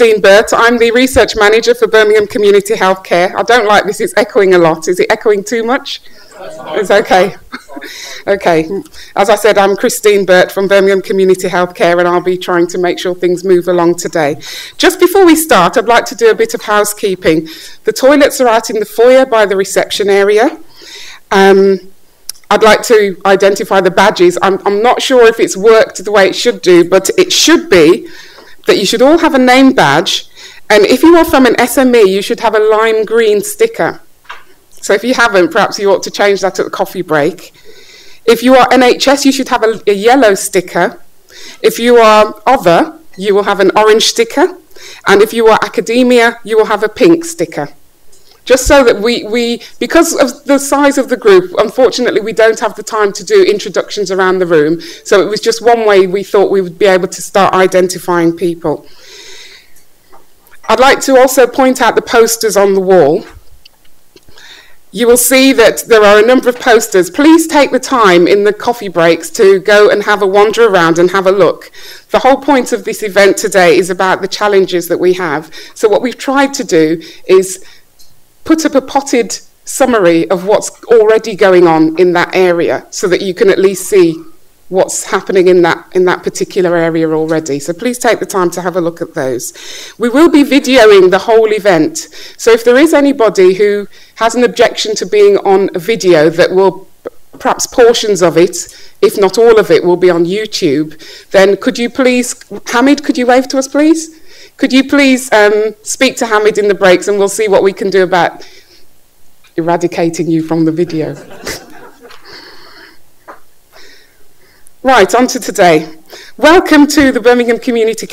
Christine Burt. I'm the research manager for Birmingham Community Healthcare. I don't like this, it's echoing a lot. Is it echoing too much? It's okay. Okay. As I said, I'm Christine Burt from Birmingham Community Healthcare, and I'll be trying to make sure things move along today. Just before we start, I'd like to do a bit of housekeeping. The toilets are out in the foyer by the reception area. I'd like to identify the badges. I'm not sure if it's worked the way it should do, but it should be that you should all have a name badge, and if you are from an SME, you should have a lime green sticker. So if you haven't, perhaps you ought to change that at the coffee break. If you are NHS, you should have a yellow sticker. If you are other, you will have an orange sticker, and if you are academia, you will have a pink sticker. Just so that we, because of the size of the group, unfortunately, we don't have the time to do introductions around the room. So it was just one way we thought we would be able to start identifying people. I'd like to also point out the posters on the wall. You will see that there are a number of posters. Please take the time in the coffee breaks to go and have a wander around and have a look. The whole point of this event today is about the challenges that we have. So what we've tried to do is put up a potted summary of what's already going on in that area so that you can at least see what's happening in that particular area already. So please take the time to have a look at those. We will be videoing the whole event. So if there is anybody who has an objection to being on a video, that will, perhaps portions of it, if not all of it, will be on YouTube, then could you please, Hamid, could you wave to us, please? Could you please speak to Hamid in the breaks, and we'll see what we can do about eradicating you from the video. Right, on to today. Welcome to the Birmingham Community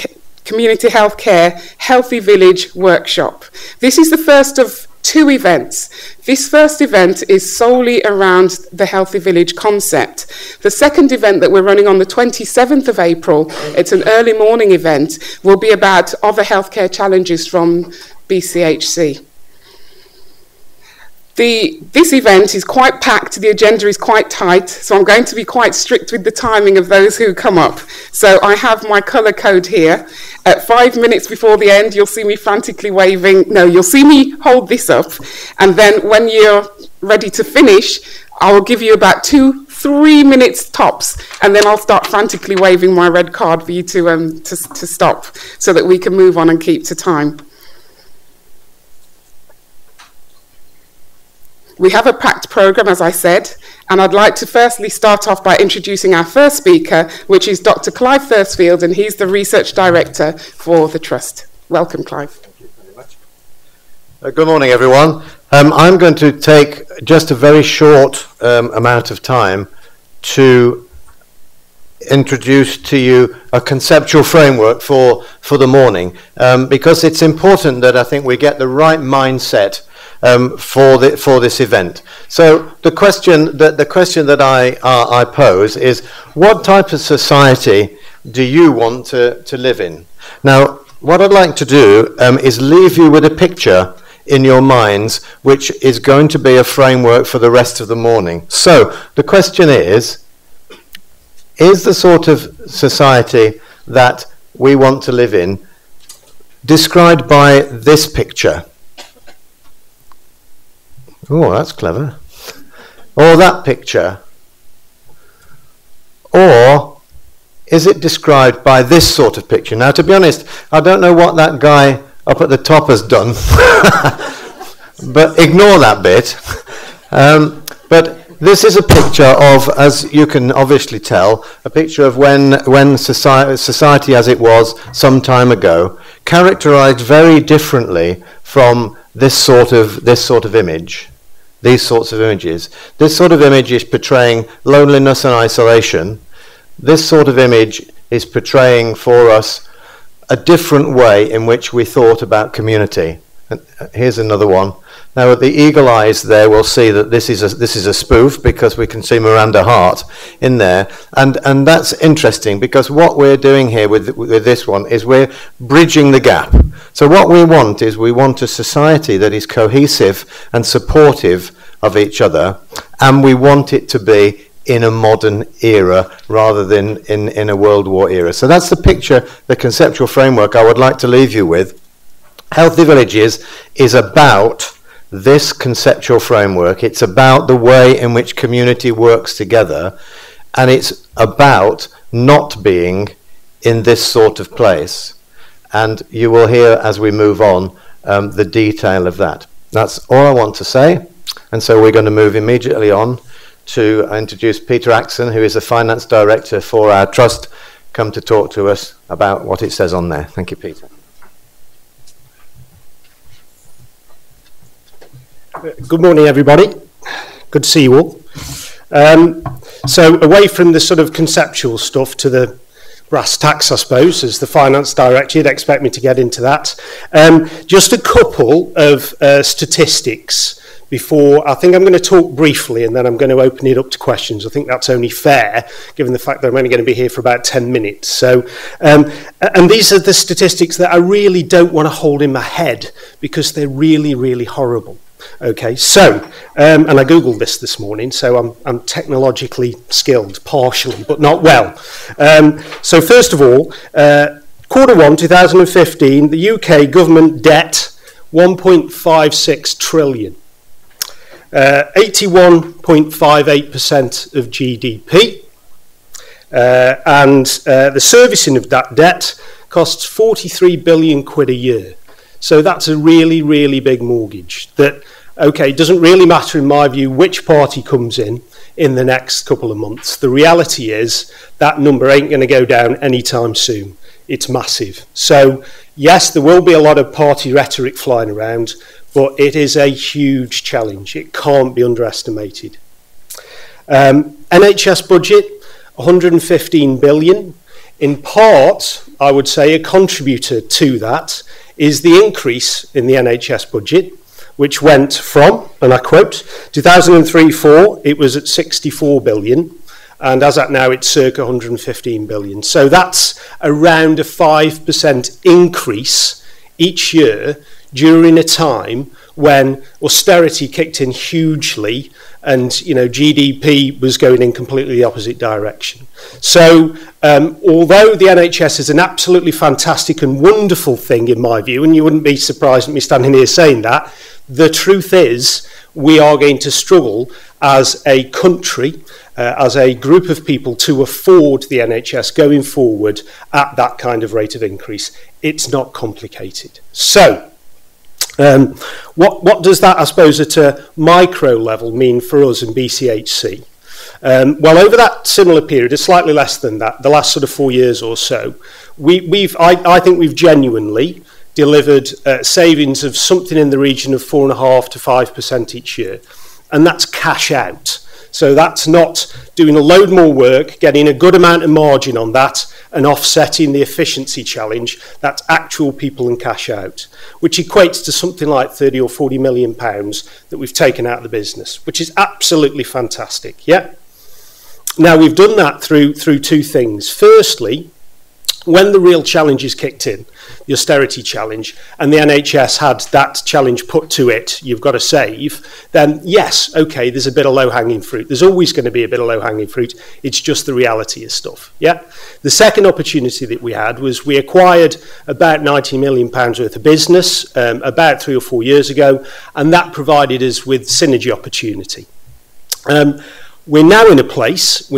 Healthcare Healthy Village Workshop. This is the first of two events. This first event is solely around the Healthy Village concept. The second event that we're running on the 27th of April, it's an early morning event, will be about other healthcare challenges from BCHC. This event is quite packed, the agenda is quite tight, so I'm going to be quite strict with the timing of those who come up. So I have my colour code here. At 5 minutes before the end, you'll see me frantically waving. No, you'll see me hold this up, and then when you're ready to finish, I will give you about 2-3 minutes tops, and then I'll start frantically waving my red card for you to stop, so that we can move on and keep to time. We have a packed programme, as I said, and I'd like to firstly start off by introducing our first speaker, which is Dr. Clive Thursfield, and he's the Research Director for the Trust. Welcome, Clive. Thank you very much. Good morning, everyone. I'm going to take just a very short amount of time to introduce to you a conceptual framework for the morning, because it's important that I think we get the right mindset for this event. So the question that I pose is, what type of society do you want to live in? Now, what I'd like to do is leave you with a picture in your minds, which is going to be a framework for the rest of the morning. So the question is the sort of society that we want to live in described by this picture? Oh, that's clever. Or that picture. Or is it described by this sort of picture? Now, to be honest, I don't know what that guy up at the top has done, but ignore that bit. But this is a picture of, as you can obviously tell, a picture of when society as it was some time ago, characterized very differently from this sort of image. These sorts of images. This sort of image is portraying loneliness and isolation. This sort of image is portraying for us a different way in which we thought about community. And here's another one. Now, with the eagle eyes there, we'll see that this is a spoof, because we can see Miranda Hart in there, and that's interesting, because what we're doing here with this one is we're bridging the gap. So what we want is a society that is cohesive and supportive of each other, and we want it to be in a modern era rather than in a World War era. So that's the picture, the conceptual framework I would like to leave you with. Healthy Villages is about this conceptual framework. It's about the way in which community works together, and it's about not being in this sort of place. And you will hear as we move on the detail of that. That's all I want to say. And so we're going to move immediately on to introduce Peter Axon, who is the Finance Director for our Trust, come to talk to us about what it says on there. Thank you, Peter. Good morning, everybody. Good to see you all. So away from the sort of conceptual stuff to the brass tacks, I suppose, as the Finance Director, you'd expect me to get into that. Just a couple of statistics before. I think I'm going to talk briefly and then I'm going to open it up to questions. I think that's only fair, given the fact that I'm only going to be here for about 10 minutes. So, and these are the statistics that I really don't want to hold in my head because they're really, really horrible. Okay, so, and I Googled this morning, so I'm technologically skilled, partially, but not well. So first of all, Q1 2015, the UK government debt, 1.56 trillion. 81.58% of GDP, and the servicing of that debt costs 43 billion quid a year. So that's a really, really big mortgage that, okay, it doesn't really matter in my view which party comes in the next couple of months. The reality is that number ain't going to go down anytime soon. It's massive. So yes, there will be a lot of party rhetoric flying around, but it is a huge challenge. It can't be underestimated. NHS budget, 115 billion. In part, I would say a contributor to that is the increase in the NHS budget, which went from, and I quote, 2003-04, it was at 64 billion, and as at now, it's circa 115 billion. So that's around a 5% increase each year during a time when austerity kicked in hugely and GDP was going in completely the opposite direction. So although the NHS is an absolutely fantastic and wonderful thing in my view, and you wouldn't be surprised at me standing here saying that, the truth is we are going to struggle as a country, as a group of people, to afford the NHS going forward at that kind of rate of increase. It's not complicated. So what does that, I suppose, at a micro level mean for us in BCHC? Well, over that similar period, it's slightly less than that, the last sort of 4 years or so, I think we've genuinely delivered savings of something in the region of 4.5% to 5% each year. And that's cash out. So that's not doing a load more work, getting a good amount of margin on that and offsetting the efficiency challenge. That's actual people and cash out, which equates to something like 30 or 40 million pounds that we've taken out of the business, which is absolutely fantastic. Yeah. Now we've done that through two things. Firstly, when the real challenges kicked in, the austerity challenge, and the NHS had that challenge put to it, you've got to save, then yes, okay, there's a bit of low-hanging fruit. There's always going to be a bit of low-hanging fruit. It's just the reality of stuff, yeah? The second opportunity that we had was we acquired about £90 million worth of business about 3 or 4 years ago, and that provided us with synergy opportunity. We're now in a place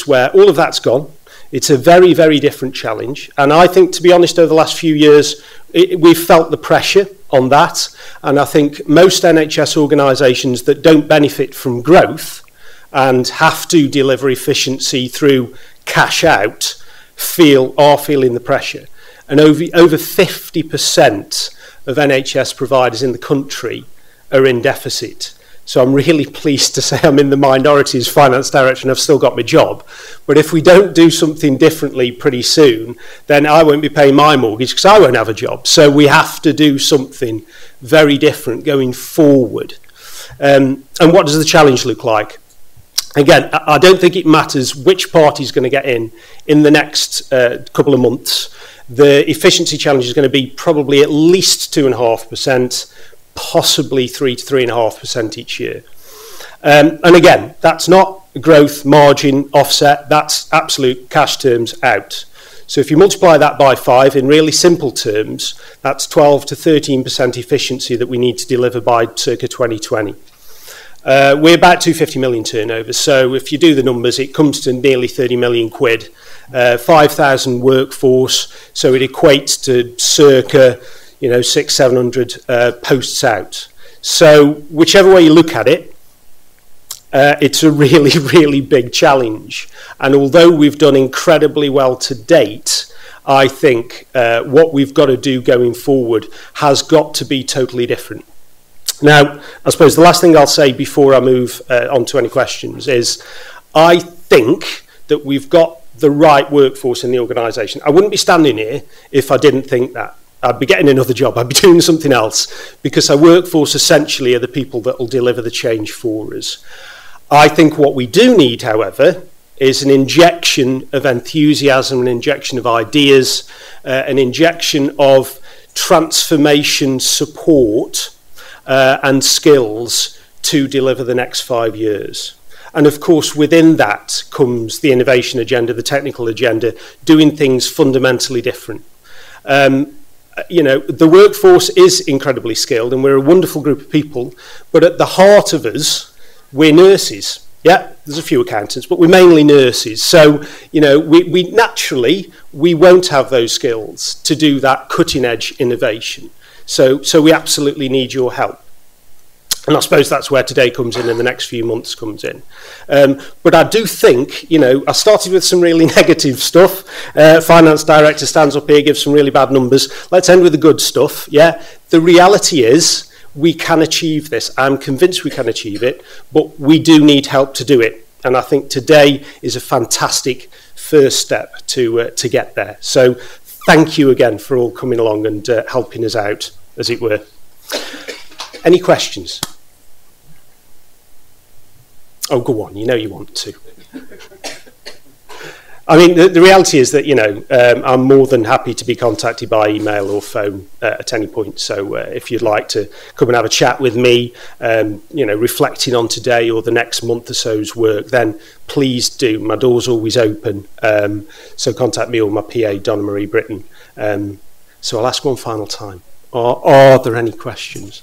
where all of that's gone. It's a very, very different challenge. And I think, to be honest, over the last few years, we've felt the pressure on that. And I think most NHS organisations that don't benefit from growth and have to deliver efficiency through cash out are feeling the pressure. And over 50% of NHS providers in the country are in deficit. So I'm really pleased to say I'm in the minority as Finance Director and I've still got my job. But if we don't do something differently pretty soon, then I won't be paying my mortgage because I won't have a job. So we have to do something very different going forward. And what does the challenge look like? Again, I don't think it matters which party is going to get in the next couple of months. The efficiency challenge is going to be probably at least 2.5%, possibly 3 to 3.5% each year. And again, that's not growth, margin, offset, that's absolute cash terms out. So if you multiply that by 5, in really simple terms, that's 12 to 13% efficiency that we need to deliver by circa 2020. We're about 250 million turnover, so if you do the numbers, it comes to nearly 30 million quid. 5,000 workforce, so it equates to circa, 600-700 posts out. So whichever way you look at it, it's a really, really big challenge. And although we've done incredibly well to date, I think what we've got to do going forward has got to be totally different. Now, I suppose the last thing I'll say before I move on to any questions is I think that we've got the right workforce in the organisation. I wouldn't be standing here if I didn't think that. I'd be getting another job, I'd be doing something else, because our workforce essentially are the people that will deliver the change for us. I think what we do need, however, is an injection of enthusiasm, an injection of ideas, an injection of transformation support and skills to deliver the next 5 years. And of course, within that comes the innovation agenda, the technical agenda, doing things fundamentally different. The workforce is incredibly skilled and we're a wonderful group of people, but at the heart of us, we're nurses. Yeah, there's a few accountants, but we're mainly nurses. So, we naturally, we won't have those skills to do that cutting edge innovation. So we absolutely need your help. And I suppose that's where today comes in and the next few months comes in. But I do think, I started with some really negative stuff. Finance director stands up here, gives some really bad numbers. Let's end with the good stuff. Yeah, the reality is we can achieve this. I'm convinced we can achieve it, but we do need help to do it. And I think today is a fantastic first step to get there. So thank you again for all coming along and helping us out, as it were. Any questions? Oh, go on, you want to. I mean, the reality is that, I'm more than happy to be contacted by email or phone at any point. So if you'd like to come and have a chat with me, reflecting on today or the next month or so's work, then please do. My door's always open. So contact me or my PA, Donna Marie Britton. So I'll ask one final time. Are there any questions?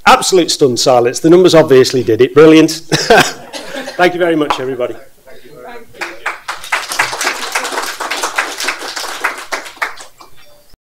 Absolute stunned silence. The numbers obviously did it. Brilliant. Thank you very much, everybody.